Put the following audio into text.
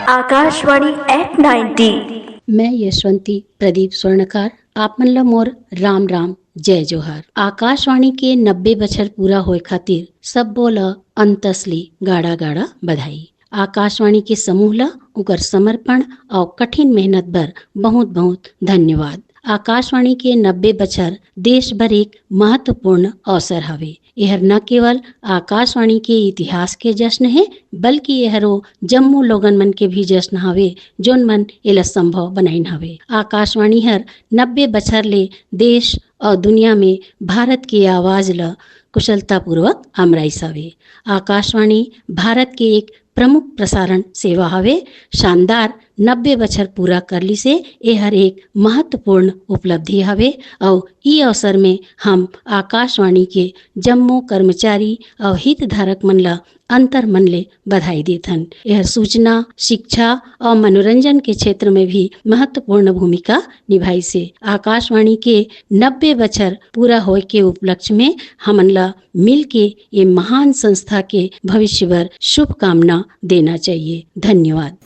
Akashvani at 90। मैं यशवंती प्रदीप स्वर्णकार आप मन ला मोर राम राम जय जोहार। आकाशवाणी के 90 बछर पूरा होए खातिर सब बोला अंतसली गाड़ा गाड़ा बधाई। आकाशवाणी के समूह ला उकर समर्पण और कठिन मेहनत बर बहुत बहुत धन्यवाद। आकाशवाणी के 90 बछर देश भर एक महत्वपूर्ण अवसर हवे। यह न केवल आकाशवाणी के इतिहास के जश्न है बल्कि यह जम्मू लोगन मन के भी जश्न हवे जोन मन एला संभव बनाइन हवे। आकाशवाणी हर 90 बछर ले देश और दुनिया में भारत की आवाज ला कुशलता पूर्वक अमराइस हवे। आकाशवाणी भारत के एक प्रमुख प्रसारण सेवा हवे। शानदार 90 बछर पूरा करली से यह एक महत्वपूर्ण उपलब्धि हवे और ई अवसर में हम आकाशवाणी के जम्मू कर्मचारी और हितधारक मन ला अंतर मन ले बधाई देथन। यह सूचना शिक्षा और मनोरंजन के क्षेत्र में भी महत्वपूर्ण भूमिका निभाई से। आकाशवाणी के 90 बछर पूरा होए के उपलक्ष्य में हमन ला मिल के ये महान संस्था के भविष्य बर शुभकामना देना चाहिए। धन्यवाद।